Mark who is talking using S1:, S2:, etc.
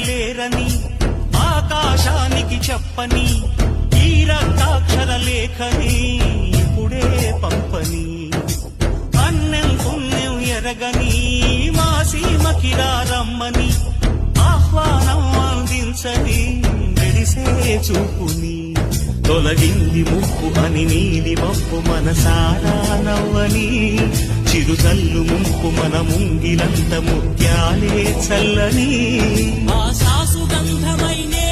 S1: లేరని ఆకాశానికి చెప్పని ఈ రక్తాక్షర లేఖని ఇప్పుడే పంపని అన్నం పుణ్యం ఎరగని మా సీమకి రమ్మని ఆహ్వానం అందించని మెరిసే చూపుని తొలగింది ముప్పు అని నీలి మప్పు మనసారా నవ్వని చిరుతల్లు ముంపు మన ముంగిలంత ముత్యాలే చల్లని
S2: ఆశా సుగంధమైనే